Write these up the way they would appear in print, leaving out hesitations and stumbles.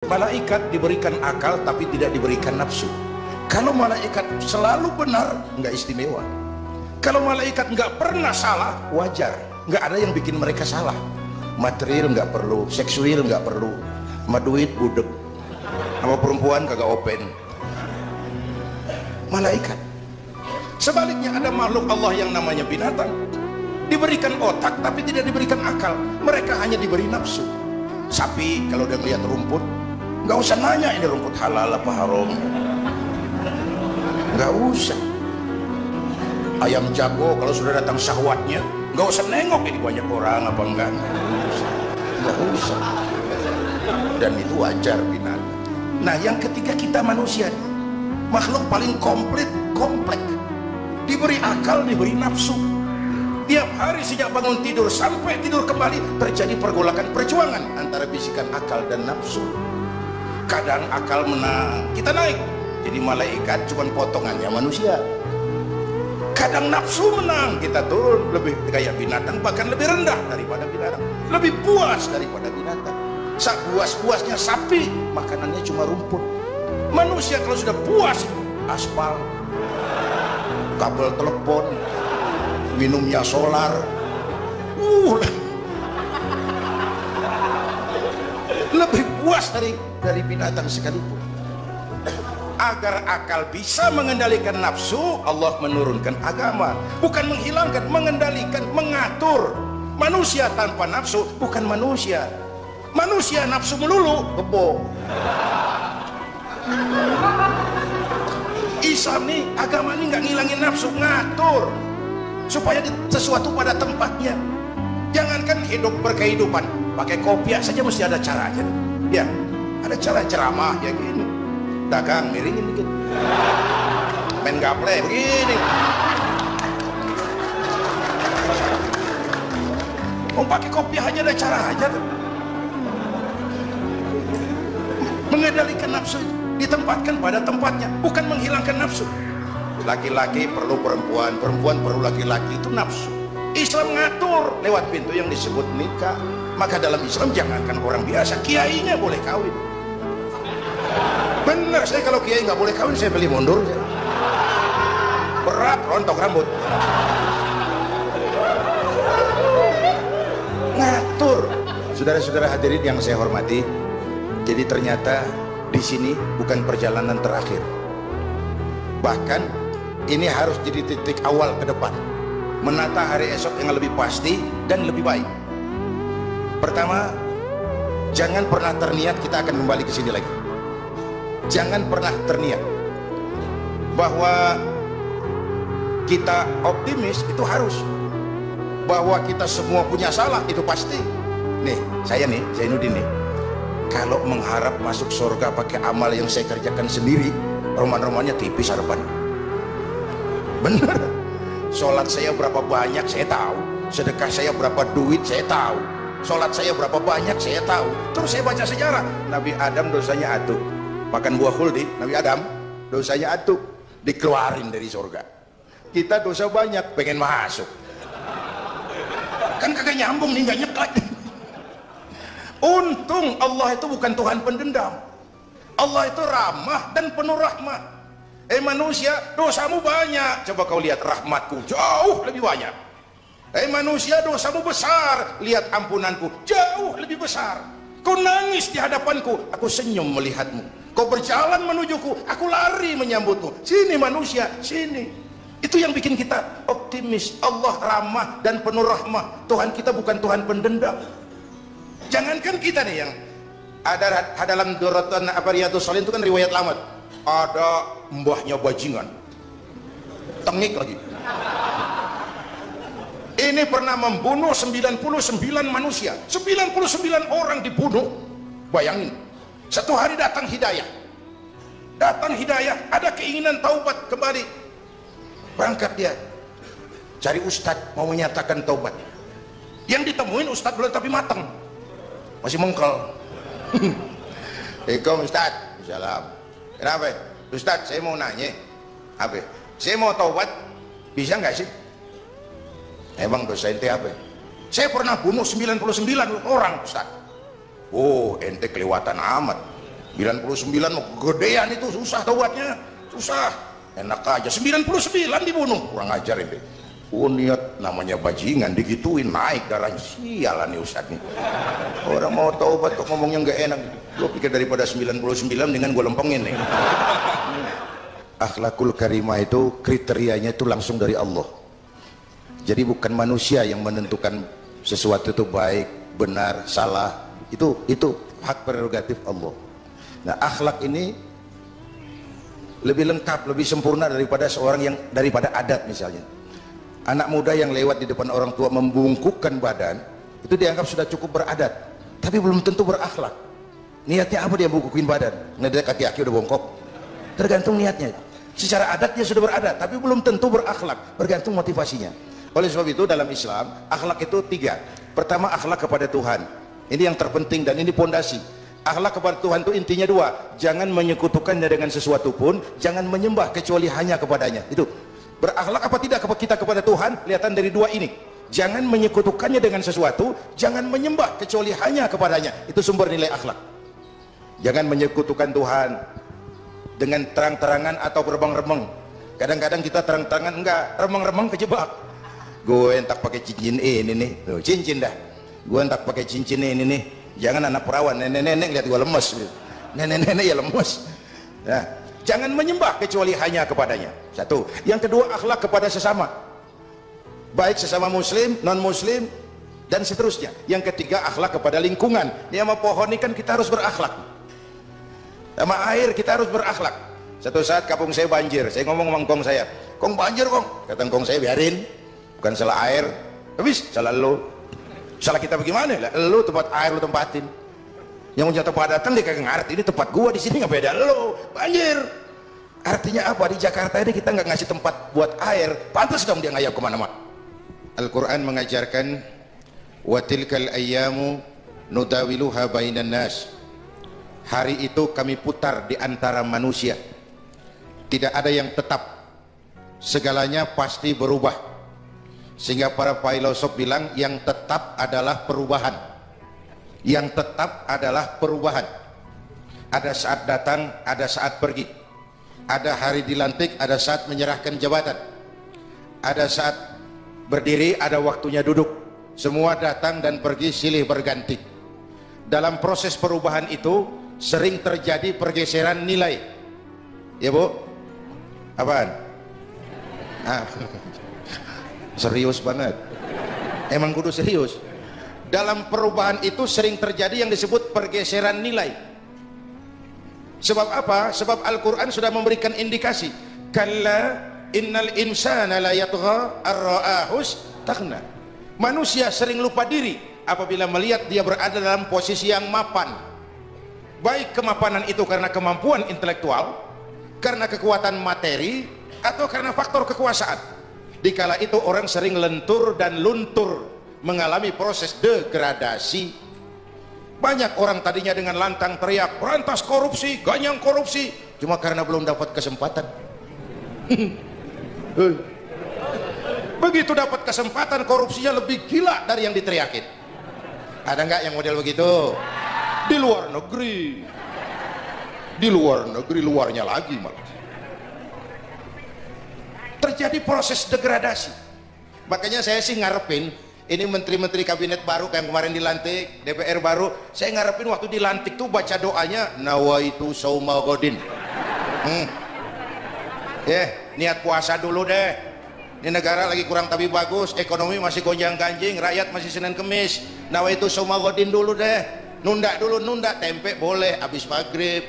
Malaikat diberikan akal tapi tidak diberikan nafsu. Kalau malaikat selalu benar, nggak istimewa. Kalau malaikat nggak pernah salah, wajar. Nggak ada yang bikin mereka salah. Material nggak perlu, seksual nggak perlu, sama duit budek, sama perempuan kagak open. Malaikat. Sebaliknya ada makhluk Allah yang namanya binatang, diberikan otak tapi tidak diberikan akal. Mereka hanya diberi nafsu. Sapi kalau udah melihat rumput, nggak usah nanya ini rumput halal apa haram, nggak usah. Ayam jago kalau sudah datang syahwatnya, nggak usah nengok ini banyak orang apa enggak, nggak usah. Dan itu wajar binatang. Nah yang ketiga kita manusia, makhluk paling komplek, diberi akal, diberi nafsu. Tiap hari sejak bangun tidur sampai tidur kembali terjadi pergolakan perjuangan antara bisikan akal dan nafsu. Kadang akal menang, kita naik jadi malaikat, cuman potongannya manusia. Kadang nafsu menang, kita turun lebih kayak binatang, bahkan lebih rendah daripada binatang, lebih puas daripada binatang. Saat puas-puasnya sapi, makanannya cuma rumput. Manusia kalau sudah puas, aspal, kabel telepon, minumnya solar, lebih puas dari binatang sekalipun. Agar akal bisa mengendalikan nafsu, Allah menurunkan agama, bukan menghilangkan, mengendalikan, mengatur. Manusia tanpa nafsu bukan manusia. Manusia nafsu melulu, kebo. Islam nih, agama ini nggak ngilangin nafsu, ngatur supaya sesuatu pada tempatnya. Jangankan hidup berkehidupan, pakai kopiah saja mesti ada caranya. Ya, ada cara ceramah ya gini, dagang miringin dikit, main gaple begini. Mau pakai kopiah aja ada cara aja tuh. Mengendalikan nafsu ditempatkan pada tempatnya, bukan menghilangkan nafsu. Laki-laki perlu perempuan, perempuan perlu laki-laki, itu nafsu. Islam ngatur lewat pintu yang disebut nikah. Maka dalam Islam jangankan orang biasa, kiainya boleh kawin. Bener, saya kalau kiai nggak boleh kawin saya beli mundur. Berat rontok rambut. Ngatur. Saudara-saudara hadirin yang saya hormati, jadi ternyata di sini bukan perjalanan terakhir. Bahkan ini harus jadi titik awal ke depan, menata hari esok yang lebih pasti dan lebih baik. Pertama, jangan pernah terniat kita akan kembali ke sini lagi. Jangan pernah terniat bahwa kita optimis, itu harus. Bahwa kita semua punya salah, itu pasti. Nih, saya Zainuddin nih, kalau mengharap masuk surga pakai amal yang saya kerjakan sendiri, roman-romannya tipis harapan. Bener. Sholat saya berapa banyak saya tahu, sedekah saya berapa duit saya tahu, sholat saya berapa banyak saya tahu. Terus saya baca sejarah, Nabi Adam dosanya atuk, makan buah khuldi. Nabi Adam dosanya atuk, dikeluarin dari surga. Kita dosa banyak, pengen masuk, kan kagak nyambung nih, nggak nyeklek. Untung Allah itu bukan Tuhan pendendam. Allah itu ramah dan penuh rahmat. Manusia, dosamu banyak, coba kau lihat rahmatku jauh lebih banyak. Manusia, dosamu besar, lihat ampunanku jauh lebih besar. Kau nangis di hadapanku, aku senyum melihatmu. Kau berjalan menujuku, aku lari menyambutmu. Sini manusia, sini. Itu yang bikin kita optimis. Allah ramah dan penuh rahmah. Tuhan kita bukan Tuhan pendendam. Jangankan kita nih yang ada dalam Duratan Riyadhus Shalihin itu kan riwayat lama. Ada mbahnya bajingan, tengik lagi. Ini pernah membunuh 99 manusia, 99 orang dibunuh. Bayangin, satu hari datang hidayah, ada keinginan taubat kembali. Berangkat dia cari ustadz mau menyatakan taubat. Yang ditemuin ustadz belum tapi matang, masih mengkel. Assalamualaikum ustadz. Salam. Kenapa? Ustadz, saya mau nanya. Apa? Saya mau taubat, bisa nggak sih? Emang dosa ente apa? Saya pernah bunuh 99 orang, Ustadz. Oh, ente kelewatan amat. 99 mau gedean itu susah taubatnya, susah. Enak aja 99 dibunuh, kurang ajar ini. Niat namanya bajingan digituin naik darahnya, sialan nih Ustaz nih. Orang mau taubat kok ngomongnya nggak enak. Gue pikir daripada 99 dengan gue lempengin nih. Akhlakul karimah itu kriterianya itu langsung dari Allah. Jadi bukan manusia yang menentukan sesuatu itu baik, benar, salah. Itu hak prerogatif Allah. Nah, akhlak ini lebih lengkap, lebih sempurna daripada daripada adat misalnya. Anak muda yang lewat di depan orang tua membungkukkan badan, itu dianggap sudah cukup beradat, tapi belum tentu berakhlak. Niatnya apa dia bungkukin badan? Ngedek kaki udah bongkok. Tergantung niatnya. Secara adat dia sudah beradat, tapi belum tentu berakhlak, bergantung motivasinya. Oleh sebab itu dalam Islam, akhlak itu 3. Pertama, akhlak kepada Tuhan. Ini yang terpenting dan ini pondasi. Akhlak kepada Tuhan itu intinya 2. Jangan menyekutukannya dengan sesuatu pun, jangan menyembah kecuali hanya kepadanya. Itu. Berakhlak apa tidak kita kepada Tuhan? Kelihatan dari 2 ini. Jangan menyekutukannya dengan sesuatu, jangan menyembah kecuali hanya kepadanya. Itu sumber nilai akhlak. Jangan menyekutukan Tuhan dengan terang-terangan atau remeng-remeng. Kadang-kadang kita terang-terangan enggak, remeng-remeng kejebak. Gue entak pakai cincin ini nih, tuh, cincin dah. Gue entak pakai cincin ini nih. Jangan anak perawan, nenek-nenek lihat gue lemes. Nenek-nenek ya lemes. Nah, jangan menyembah kecuali hanya kepadanya. 1. Yang kedua, akhlak kepada sesama. Baik sesama muslim, non muslim, dan seterusnya. Yang ketiga, akhlak kepada lingkungan. Ini sama pohon ini kan kita harus berakhlak. Sama air kita harus berakhlak. Satu saat kampung saya banjir, saya ngomong sama kong saya, "Kong banjir kong." Kata kong saya, "Biarin, bukan salah air." Habis, salah lo. Salah kita bagaimana? Lah, lo tempat air lo tempatin. Yang punya tempat datang dia kagak ngerti, ini tempat gua di sini nggak beda lo. Banjir. Artinya apa? Di Jakarta ini kita nggak ngasih tempat buat air, pantas dong dia ngayap kemana-mana. Al-Quran mengajarkan, "Wa tilkal ayyamu nudawiluha bainan nas." Hari itu kami putar di antara manusia. Tidak ada yang tetap. Segalanya pasti berubah. Sehingga para filosof bilang yang tetap adalah perubahan. Yang tetap adalah perubahan. Ada saat datang, ada saat pergi. Ada hari dilantik, ada saat menyerahkan jabatan. Ada saat berdiri, ada waktunya duduk. Semua datang dan pergi silih berganti. Dalam proses perubahan itu sering terjadi pergeseran nilai. Ya Bu? Apaan? Serius banget. Emang kudu serius. Dalam perubahan itu sering terjadi yang disebut pergeseran nilai. Sebab apa? Sebab Al-Quran sudah memberikan indikasi. Kalla innal insana la yatgha ar-ra'ahus taghna. Manusia sering lupa diri apabila melihat dia berada dalam posisi yang mapan. Baik kemapanan itu karena kemampuan intelektual, karena kekuatan materi, atau karena faktor kekuasaan. Dikala itu orang sering lentur dan luntur, mengalami proses degradasi. Banyak orang tadinya dengan lantang teriak, "Berantas korupsi, ganyang korupsi," cuma karena belum dapat kesempatan. Begitu dapat kesempatan, korupsinya lebih gila dari yang diteriakin. Ada nggak yang model begitu? Di luar negeri. Di luar negeri, luarnya lagi malah. Terjadi proses degradasi. Makanya saya sih ngarepin ini menteri-menteri kabinet baru kayak kemarin dilantik, DPR baru, saya ngarepin waktu dilantik tuh baca doanya nawaitu sauma godin. Niat puasa dulu deh. Ini negara lagi kurang tapi bagus, ekonomi masih gonjang-ganjing, rakyat masih Senin Kemis. Nawaitu sauma godin dulu deh. Nunda dulu, nunda tempe boleh habis maghrib.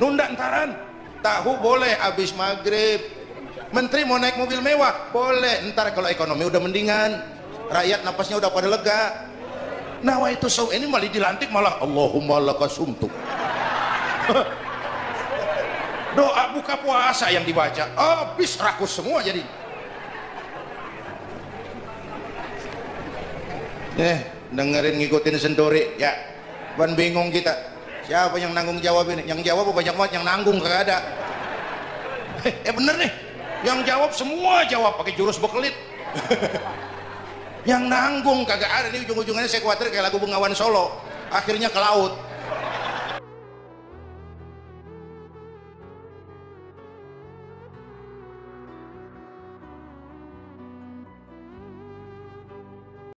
Nunda entaran, tahu boleh habis maghrib. Menteri mau naik mobil mewah boleh ntar kalau ekonomi udah mendingan, rakyat napasnya udah pada lega. Nawaitu saum, ini malah dilantik malah Allahumma lakasumtu. Doa buka puasa yang dibaca habis rakus semua jadi. Dengerin ngikutin sendiri ya, ban bingung kita. Siapa yang nanggung jawab ini? Yang jawab banyak banget, yang nanggung kagak ada. Bener nih, yang jawab semua jawab pakai jurus bekelit. Yang nanggung kagak ada. Nih ujung-ujungnya saya khawatir kayak lagu Bengawan Solo, akhirnya ke laut.